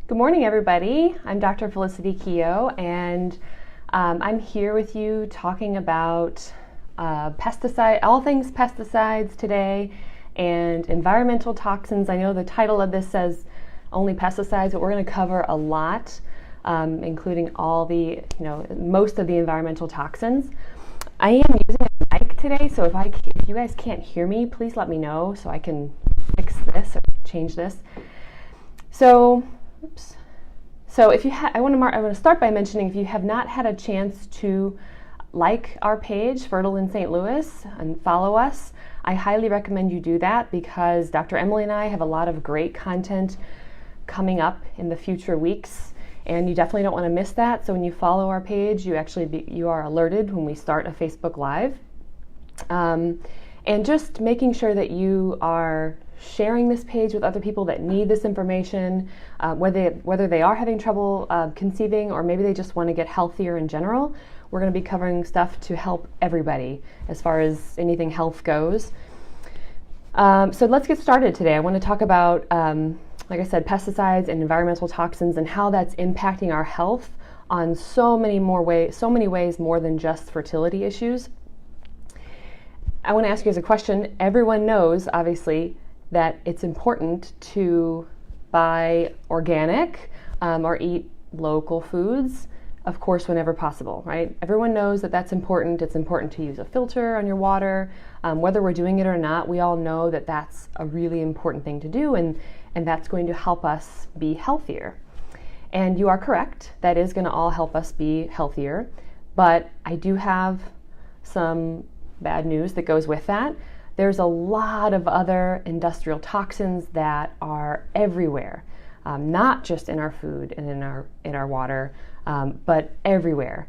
Good morning, everybody. I'm Dr. Felicity Keogh, and I'm here with you talking about all things pesticides today and environmental toxins. I know the title of this says only pesticides, but we're going to cover a lot, including all the, most of the environmental toxins. I am using a mic today, so if you guys can't hear me, please let me know so I can fix this or change this. So if you I want to start by mentioning, if you have not had a chance to like our page, Fertile in St. Louis, and follow us, I highly recommend you do that because Dr. Emily and I have a lot of great content coming up in the future weeks, and you definitely don't want to miss that. So when you follow our page, you are alerted when we start a Facebook Live, and just making sure that you are sharing this page with other people that need this information, whether they are having trouble conceiving or maybe they just want to get healthier in general. We're going to be covering stuff to help everybody as far as anything health goes. So let's get started today. I want to talk about, like I said, pesticides and environmental toxins and how that's impacting our health on so many ways more than just fertility issues. I want to ask you as a question. Everyone knows, obviously, that it's important to buy organic or eat local foods, of course, whenever possible, right? Everyone knows that that's important. It's important to use a filter on your water. Whether we're doing it or not, we all know that that's a really important thing to do, and that's going to help us be healthier. And you are correct. That is going to all help us be healthier. But I do have some bad news that goes with that. There's a lot of other industrial toxins that are everywhere, not just in our food and in our water, but everywhere.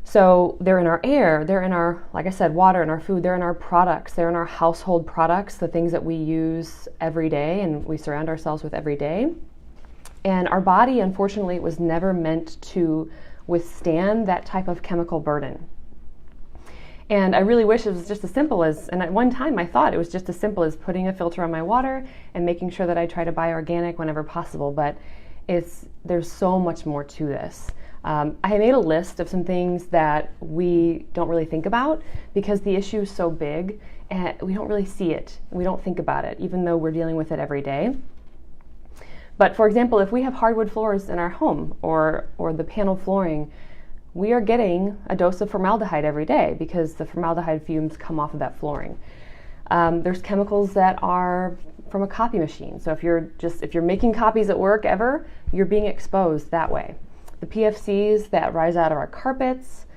So they're in our air, they're in our, like I said, water and our food, they're in our products, they're in our household products, the things that we use every day and we surround ourselves with every day. And our body, unfortunately, was never meant to withstand that type of chemical burden. And I really wish it was just as simple as, and at one time I thought it was just as simple as putting a filter on my water and making sure that I try to buy organic whenever possible, but there's so much more to this. I made a list of some things that we don't really think about because the issue is so big and we don't really see it. We don't think about it, even though we're dealing with it every day. But for example, if we have hardwood floors in our home or the panel flooring, we are getting a dose of formaldehyde every day because the formaldehyde fumes come off of that flooring. There's chemicals that are from a copy machine. So if you're making copies at work ever, you're being exposed that way. The PFCs that rise out of our carpets,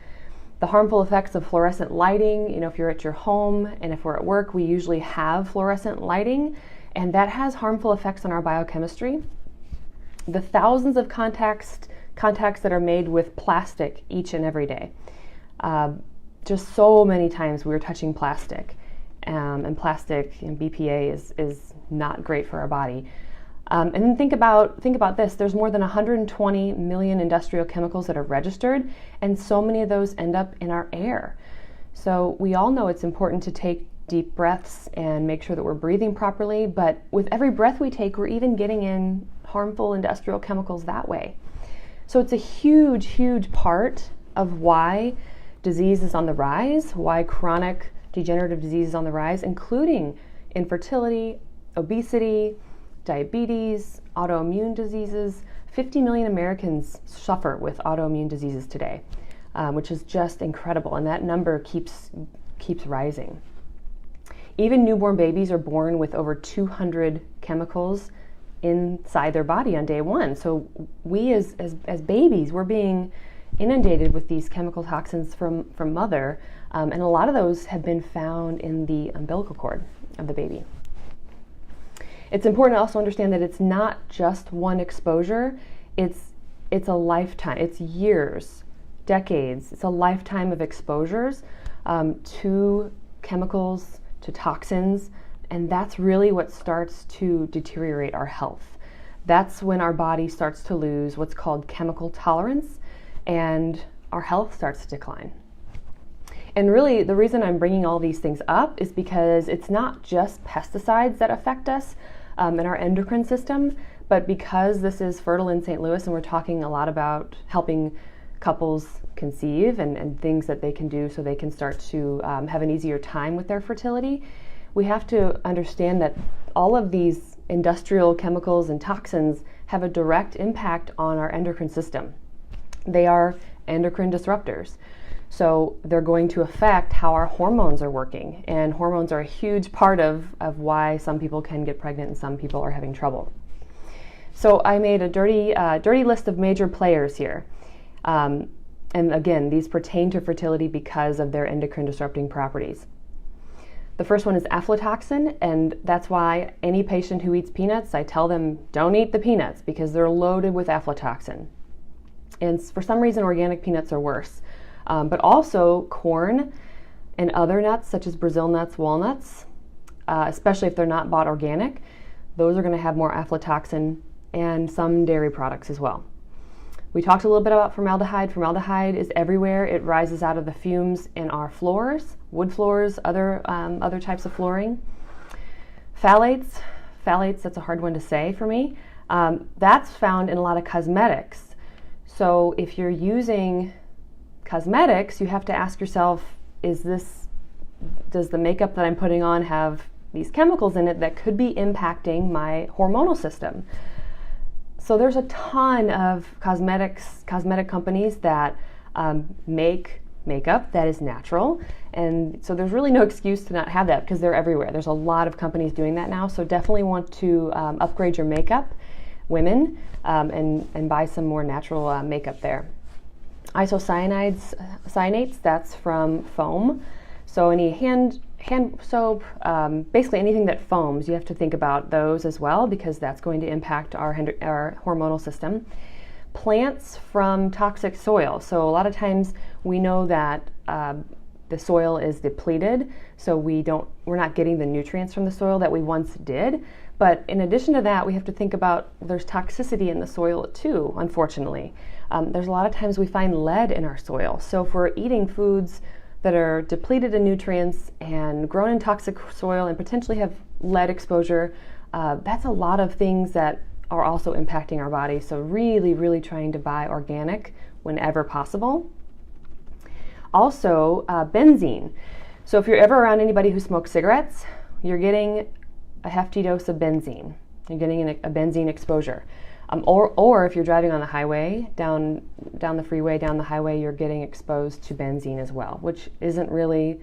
the harmful effects of fluorescent lighting. If you're at your home and if we're at work, we usually have fluorescent lighting, and that has harmful effects on our biochemistry. The thousands of contacts that are made with plastic each and every day. Just so many times we are touching plastic, and plastic and BPA is not great for our body. And then think about this. There's more than 120 million industrial chemicals that are registered, and so many of those end up in our air. So we all know it's important to take deep breaths and make sure that we're breathing properly, but with every breath we take, we're even getting in harmful industrial chemicals that way. So it's a huge, huge part of why disease is on the rise, why chronic degenerative disease is on the rise, including infertility, obesity, diabetes, autoimmune diseases. 50 million Americans suffer with autoimmune diseases today, which is just incredible, and that number keeps rising. Even newborn babies are born with over 200 chemicals inside their body on day one. So we as babies, we're being inundated with these chemical toxins from mother, and a lot of those have been found in the umbilical cord of the baby. It's important to also understand that it's not just one exposure, it's a lifetime, it's years, decades, it's a lifetime of exposures to chemicals, to toxins, and that's really what starts to deteriorate our health. That's when our body starts to lose what's called chemical tolerance, and our health starts to decline. And really, the reason I'm bringing all these things up is because it's not just pesticides that affect us in our endocrine system, But because this is Fertile in St. Louis and we're talking a lot about helping couples conceive and things that they can do so they can start to have an easier time with their fertility, we have to understand that all of these industrial chemicals and toxins have a direct impact on our endocrine system. They are endocrine disruptors. So they're going to affect how our hormones are working. And hormones are a huge part of why some people can get pregnant and some people are having trouble. So I made a dirty list of major players here. And again, these pertain to fertility because of their endocrine disrupting properties. The first one is aflatoxin, and that's why any patient who eats peanuts, I tell them don't eat the peanuts because they're loaded with aflatoxin. And for some reason, organic peanuts are worse. But also corn and other nuts such as Brazil nuts, walnuts, especially if they're not bought organic, those are going to have more aflatoxin, and some dairy products as well. We talked a little bit about formaldehyde. Formaldehyde is everywhere. It rises out of the fumes in our floors, wood floors, other types of flooring. Phthalates, that's a hard one to say for me. That's found in a lot of cosmetics. So if you're using cosmetics, you have to ask yourself, does the makeup that I'm putting on have these chemicals in it that could be impacting my hormonal system? So there's a ton of cosmetic companies that make makeup that is natural, and so there's really no excuse to not have that because they're everywhere. There's a lot of companies doing that now, so definitely want to upgrade your makeup, women, and buy some more natural makeup there. Isocyanates, that's from foam. So any hand soap, basically anything that foams, you have to think about those as well because that's going to impact our hormonal system. Plants from toxic soil. So a lot of times we know that the soil is depleted, so we're not getting the nutrients from the soil that we once did. But in addition to that, we have to think about there's toxicity in the soil too, unfortunately. There's a lot of times we find lead in our soil. So if we're eating foods that are depleted in nutrients and grown in toxic soil and potentially have lead exposure, that's a lot of things that are also impacting our body. So really, really trying to buy organic whenever possible. Also, benzene. So if you're ever around anybody who smokes cigarettes, you're getting a hefty dose of benzene. You're getting a benzene exposure. Or if you're driving on the highway, down the freeway, down the highway, you're getting exposed to benzene as well, which isn't really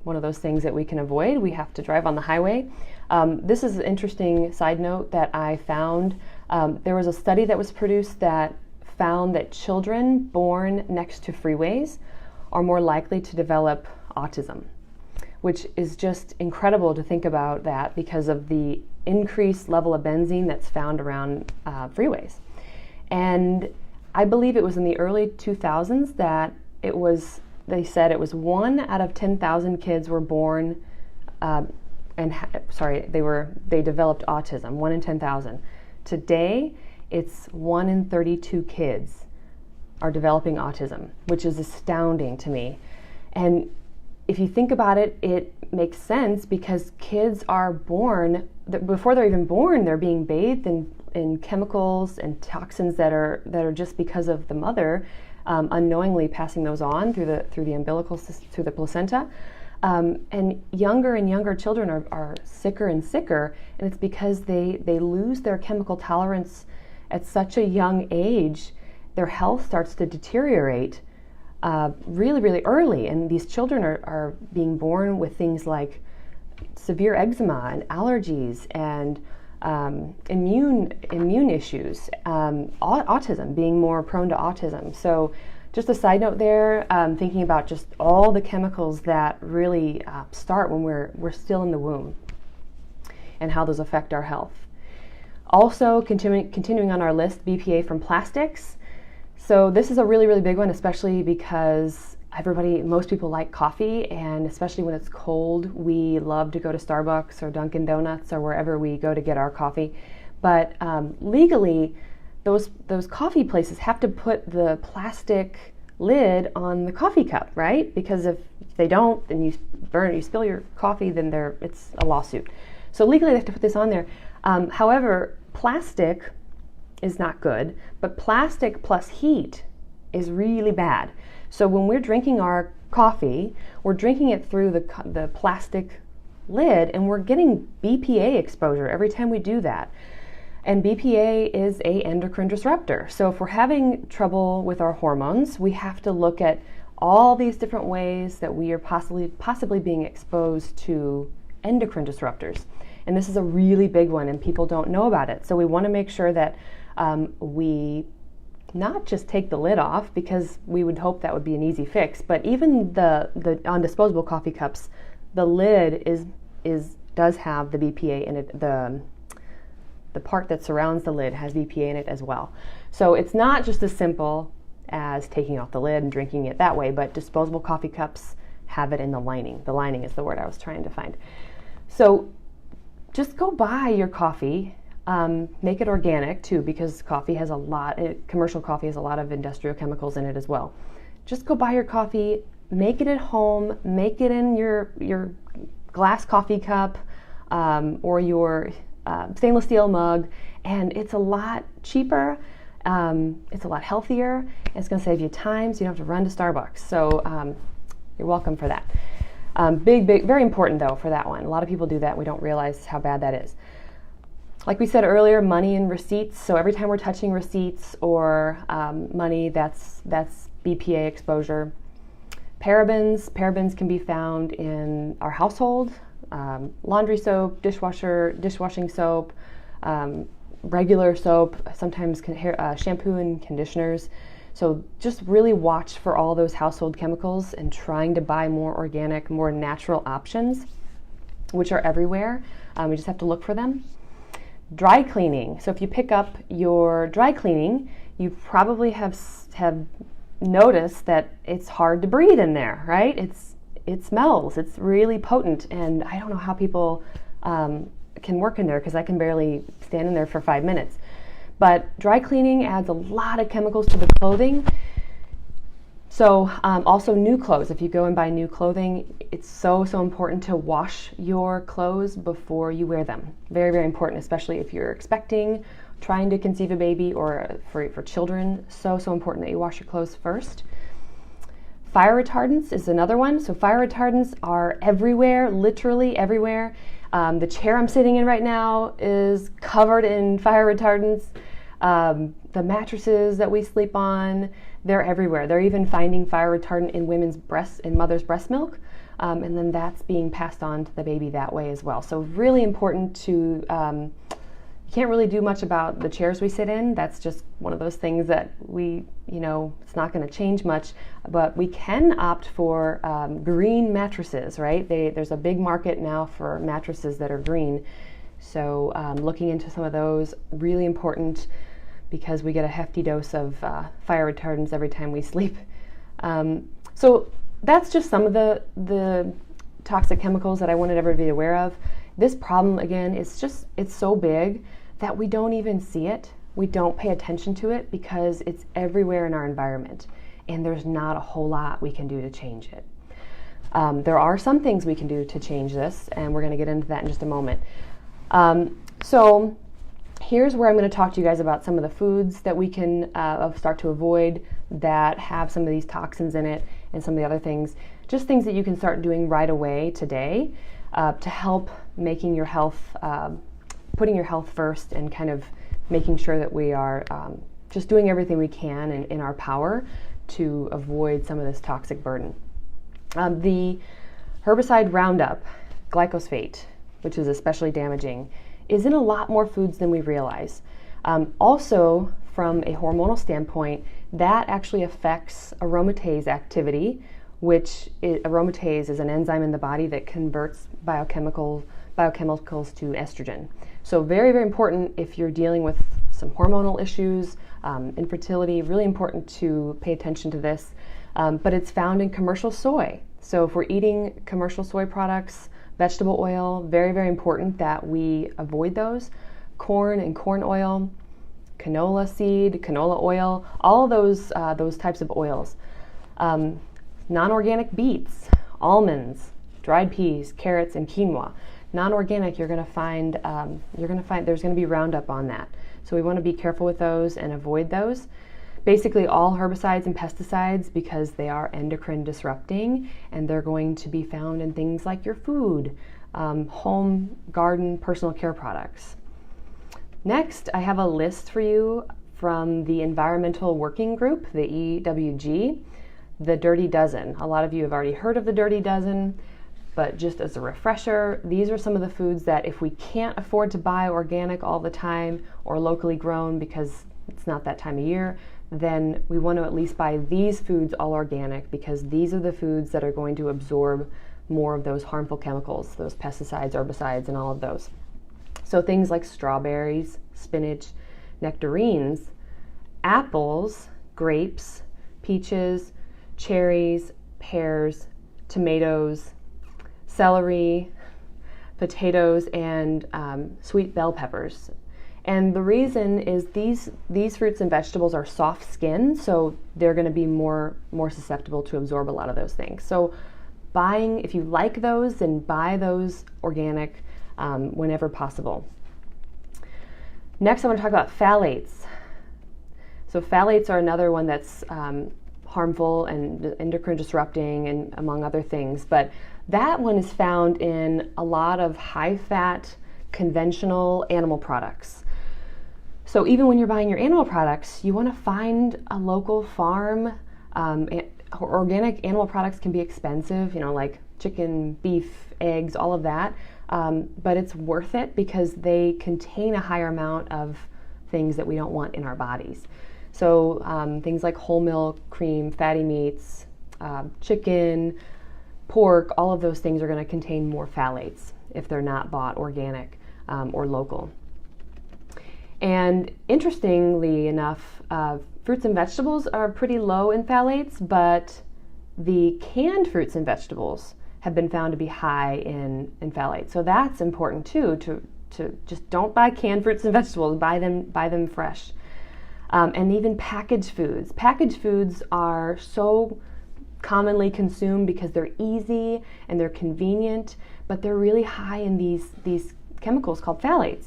one of those things that we can avoid. We have to drive on the highway. This is an interesting side note that I found. There was a study that was produced that found that children born next to freeways are more likely to develop autism, which is just incredible to think about that because of the increased level of benzene that's found around freeways. And I believe it was in the early 2000s that they said it was 1 out of 10,000 kids were born they developed autism, 1 in 10,000. Today, it's 1 in 32 kids are developing autism, which is astounding to me. And if you think about it, it makes sense because kids are born, before they're even born, they're being bathed in chemicals and toxins that are just because of the mother unknowingly passing those on through the umbilical system, through the placenta. And younger children are sicker and sicker, and it's because they lose their chemical tolerance at such a young age. Their health starts to deteriorate really, really early, and these children are being born with things like severe eczema and allergies and immune issues, autism, being more prone to autism. So just a side note there, thinking about just all the chemicals that really start when we're still in the womb and how those affect our health. Also, continuing on our list, BPA from plastics. So this is a really, really big one, especially because most people like coffee, and especially when it's cold, we love to go to Starbucks or Dunkin' Donuts or wherever we go to get our coffee. But legally, those coffee places have to put the plastic lid on the coffee cup, right? Because if they don't, then you spill your coffee, then it's a lawsuit. So legally, they have to put this on there. However, plastic is not good, but plastic plus heat is really bad. So when we're drinking our coffee, we're drinking it through the plastic lid, and we're getting BPA exposure every time we do that. And BPA is a endocrine disruptor. So if we're having trouble with our hormones, we have to look at all these different ways that we are possibly being exposed to endocrine disruptors. And this is a really big one, and people don't know about it. So we want to make sure that we not just take the lid off, because we would hope that would be an easy fix, but even the on disposable coffee cups, the lid does have the BPA in it. The part that surrounds the lid has BPA in it as well. So it's not just as simple as taking off the lid and drinking it that way, but disposable coffee cups have it in the lining. The lining is the word I was trying to find. So just go buy your coffee. Make it organic too, because commercial coffee has a lot of industrial chemicals in it as well. Just go buy your coffee, make it at home, make it in your glass coffee cup or your stainless steel mug, and it's a lot cheaper, it's a lot healthier, and it's going to save you time, so you don't have to run to Starbucks. So you're welcome for that. Big, very important though for that one. A lot of people do that. We don't realize how bad that is. Like we said earlier, money and receipts. So every time we're touching receipts or money, that's BPA exposure. Parabens can be found in our household, laundry soap, dishwashing soap, regular soap, sometimes shampoo and conditioners. So just really watch for all those household chemicals and trying to buy more organic, more natural options, which are everywhere. We just have to look for them. Dry cleaning. So if you pick up your dry cleaning, you probably have noticed that it's hard to breathe in there, right? It smells. It's really potent, and I don't know how people can work in there, because I can barely stand in there for 5 minutes. But dry cleaning adds a lot of chemicals to the clothing. So also new clothes. If you go and buy new clothing, it's so important to wash your clothes before you wear them. Very, very important, especially if you're expecting, trying to conceive a baby, or for children. So important that you wash your clothes first. Fire retardants is another one. So fire retardants are everywhere, literally everywhere. The chair I'm sitting in right now is covered in fire retardants. The mattresses that we sleep on, they're everywhere. They're even finding fire retardant in mother's breast milk, and then that's being passed on to the baby that way as well. So really important to, you can't really do much about the chairs we sit in. That's just one of those things that it's not going to change much, but we can opt for green mattresses, right? There's a big market now for mattresses that are green. So looking into some of those, really important, because we get a hefty dose of fire retardants every time we sleep. So that's just some of the toxic chemicals that I wanted everybody to be aware of. This problem, again, it's so big that we don't even see it. We don't pay attention to it because it's everywhere in our environment, and there's not a whole lot we can do to change it. There are some things we can do to change this, and we're going to get into that in just a moment. So here's where I'm going to talk to you guys about some of the foods that we can start to avoid that have some of these toxins in it, and some of the other things, just things that you can start doing right away today to help making your health, putting your health first, and kind of making sure that we are just doing everything we can in our power to avoid some of this toxic burden. The herbicide Roundup, glyphosate, which is especially damaging, is in a lot more foods than we realize. Also, from a hormonal standpoint, that actually affects aromatase activity, which aromatase is an enzyme in the body that converts biochemicals to estrogen. So very, very important if you're dealing with some hormonal issues, infertility, really important to pay attention to this. But it's found in commercial soy. So if we're eating commercial soy products, vegetable oil, very, very important that we avoid those. Corn and corn oil, canola seed, canola oil, all of those types of oils. Non-organic beets, almonds, dried peas, carrots, and quinoa. Non-organic, you're going to find there's going to be Roundup on that. So we want to be careful with those and avoid those. Basically all herbicides and pesticides, because they are endocrine disrupting, and they're going to be found in things like your food, home, garden, personal care products. Next, I have a list for you from the Environmental Working Group, the EWG, the Dirty Dozen. A lot of you have already heard of the Dirty Dozen, but just as a refresher, these are some of the foods that if we can't afford to buy organic all the time or locally grown because it's not that time of year, then we want to at least buy these foods all organic, because these are the foods that are going to absorb more of those harmful chemicals, those pesticides, herbicides, and all of those. So things like strawberries, spinach, nectarines, apples, grapes, peaches, cherries, pears, tomatoes, celery, potatoes, and sweet bell peppers. And the reason is these fruits and vegetables are soft skinned, so they're going to be more susceptible to absorb a lot of those things. So if you like those, then buy those organic whenever possible. Next, I want to talk about phthalates. So phthalates are another one that's harmful and endocrine disrupting, and among other things. But that one is found in a lot of high-fat, conventional animal products. So even when you're buying your animal products, you want to find a local farm. Organic animal products can be expensive, like chicken, beef, eggs, all of that. But it's worth it because they contain a higher amount of things that we don't want in our bodies. So things like whole milk, cream, fatty meats, chicken, pork, all of those things are going to contain more phthalates if they're not bought organic or local. And interestingly enough, fruits and vegetables are pretty low in phthalates, but the canned fruits and vegetables have been found to be high in phthalates. So that's important too, to just don't buy canned fruits and vegetables, buy them fresh. And even packaged foods. Packaged foods are so commonly consumed because they're easy and they're convenient, but they're really high in these chemicals called phthalates.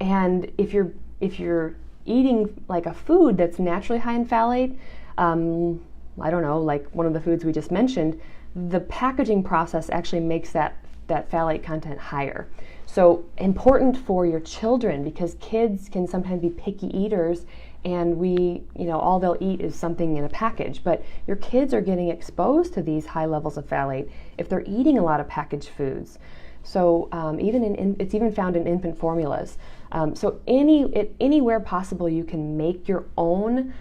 And if you're eating like a food that's naturally high in phthalate, I don't know, like one of the foods we just mentioned, the packaging process actually makes that phthalate content higher. So important for your children, because kids can sometimes be picky eaters, and all they'll eat is something in a package. But your kids are getting exposed to these high levels of phthalate if they're eating a lot of packaged foods. So it's even found in infant formulas. So anywhere possible, you can make your own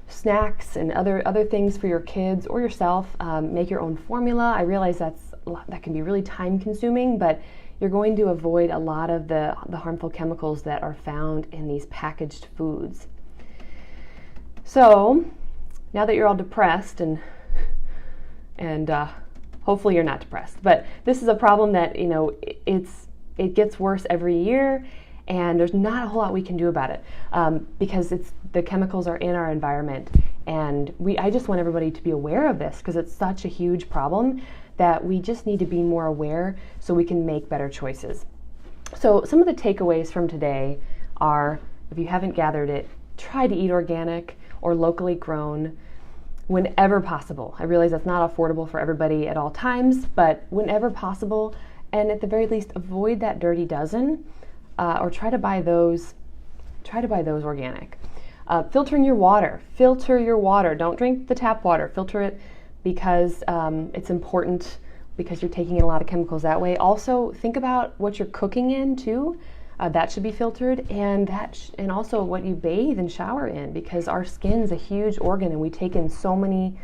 snacks and other things for your kids or yourself. Make your own formula. I realize that can be really time consuming, but you're going to avoid a lot of the harmful chemicals that are found in these packaged foods. So now that you're all depressed and hopefully you're not depressed, but this is a problem that it gets worse every year, and there's not a whole lot we can do about it because the chemicals are in our environment, and I just want everybody to be aware of this because it's such a huge problem that we just need to be more aware so we can make better choices. So some of the takeaways from today are, if you haven't gathered it, try to eat organic or locally grown whenever possible. I realize that's not affordable for everybody at all times, but whenever possible, and at the very least avoid that Dirty Dozen, or try to buy those organic. Filter your water. Don't drink the tap water. Filter it because it's important, because you're taking in a lot of chemicals that way. Also, think about what you're cooking in too. That should be filtered, and also what you bathe and shower in, because our skin's a huge organ and we take in so many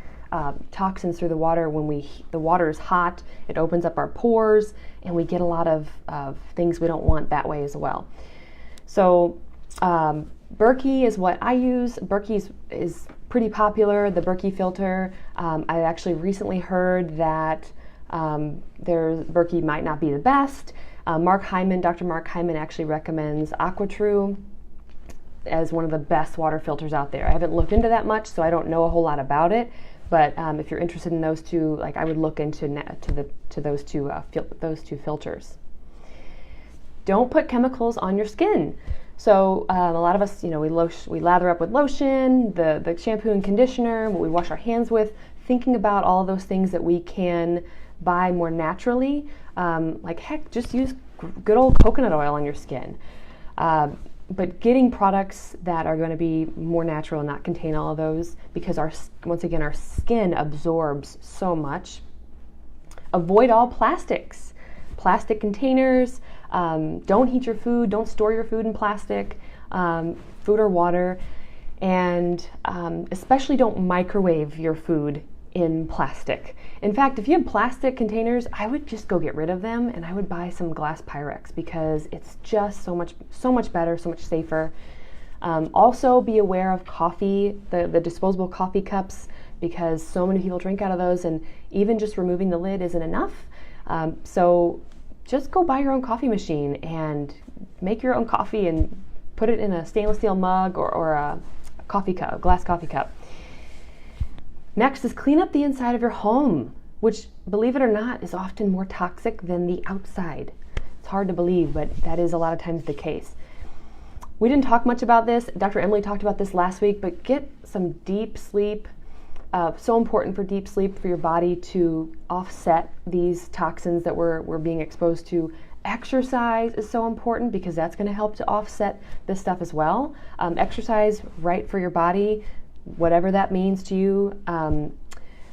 toxins through the water. When the water is hot, it opens up our pores, and we get a lot of things we don't want that way as well. So Berkey is what I use. Berkey is pretty popular, the Berkey filter. I actually recently heard that Berkey might not be the best. Dr. Mark Hyman actually recommends AquaTrue as one of the best water filters out there. I haven't looked into that much, so I don't know a whole lot about it, But if you're interested in those two, like I would look into those two filters. Don't put chemicals on your skin. So a lot of us, we lather up with lotion, the shampoo and conditioner, what we wash our hands with, thinking about all those things that we can buy more naturally. Like heck, just use good old coconut oil on your skin. But getting products that are going to be more natural and not contain all of those, because our skin absorbs so much. Avoid all plastics, plastic containers. Don't heat your food. Don't store your food in plastic, food or water, and especially don't microwave your food in plastic. In fact, if you have plastic containers, I would just go get rid of them and I would buy some glass Pyrex because it's just so much better, so much safer. Also be aware of coffee, the disposable coffee cups, because so many people drink out of those and even just removing the lid isn't enough. So just go buy your own coffee machine and make your own coffee and put it in a stainless steel mug or a coffee cup, glass coffee cup. Next is clean up the inside of your home, which, believe it or not, is often more toxic than the outside. It's hard to believe, but that is a lot of times the case. We didn't talk much about this. Dr. Emily talked about this last week, but get some deep sleep. So important for deep sleep for your body to offset these toxins that we're being exposed to. Exercise is so important because that's going to help to offset this stuff as well. Exercise right for your body, whatever that means to you.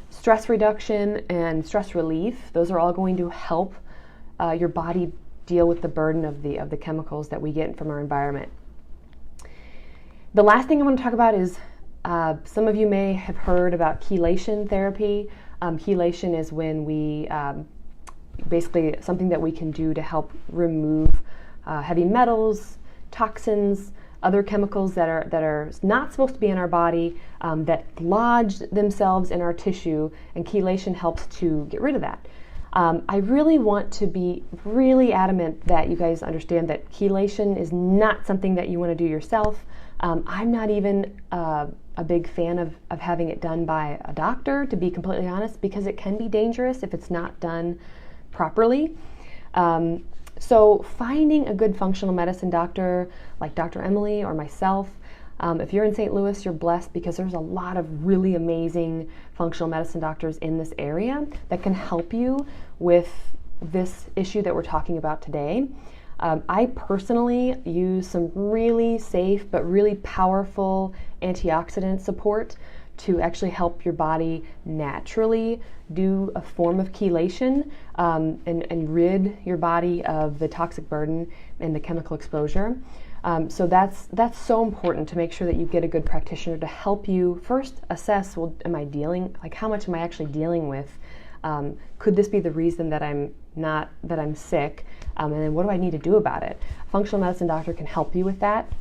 Stress reduction and stress relief, those are all going to help your body deal with the burden of the chemicals that we get from our environment. The last thing I want to talk about is some of you may have heard about chelation therapy. Chelation is when we basically something that we can do to help remove heavy metals, toxins, other chemicals that are not supposed to be in our body, that lodge themselves in our tissue, and chelation helps to get rid of that. I really want to be really adamant that you guys understand that chelation is not something that you want to do yourself. I'm not even a big fan of having it done by a doctor, to be completely honest, because it can be dangerous if it's not done properly. So finding a good functional medicine doctor like Dr. Emily or myself, if you're in St. Louis, you're blessed because there's a lot of really amazing functional medicine doctors in this area that can help you with this issue that we're talking about today. I personally use some really safe but really powerful antioxidant support to actually help your body naturally do a form of chelation and rid your body of the toxic burden and the chemical exposure. So that's so important to make sure that you get a good practitioner to help you first assess, well, how much am I actually dealing with? Could this be the reason that I'm sick? And then what do I need to do about it? A functional medicine doctor can help you with that.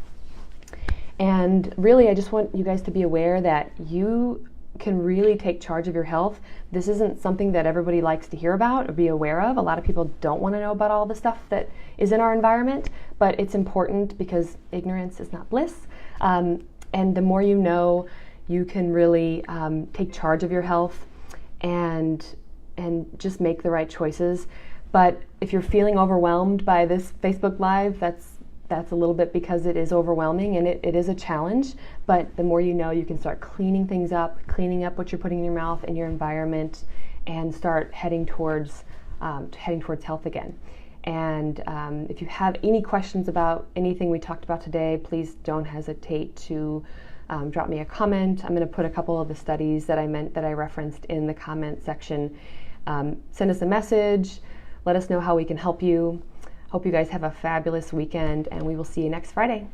And really, I just want you guys to be aware that you can really take charge of your health. This isn't something that everybody likes to hear about or be aware of. A lot of people don't want to know about all the stuff that is in our environment, but it's important because ignorance is not bliss. And the more you know, you can really take charge of your health and just make the right choices. But if you're feeling overwhelmed by this Facebook Live, that's a little bit because it is overwhelming and it is a challenge. But the more you know, you can start cleaning things up, cleaning up what you're putting in your mouth and your environment, and start heading towards health again. And if you have any questions about anything we talked about today, please don't hesitate to drop me a comment. I'm going to put a couple of the studies that I referenced in the comment section. Send us a message. Let us know how we can help you. Hope you guys have a fabulous weekend, and we will see you next Friday.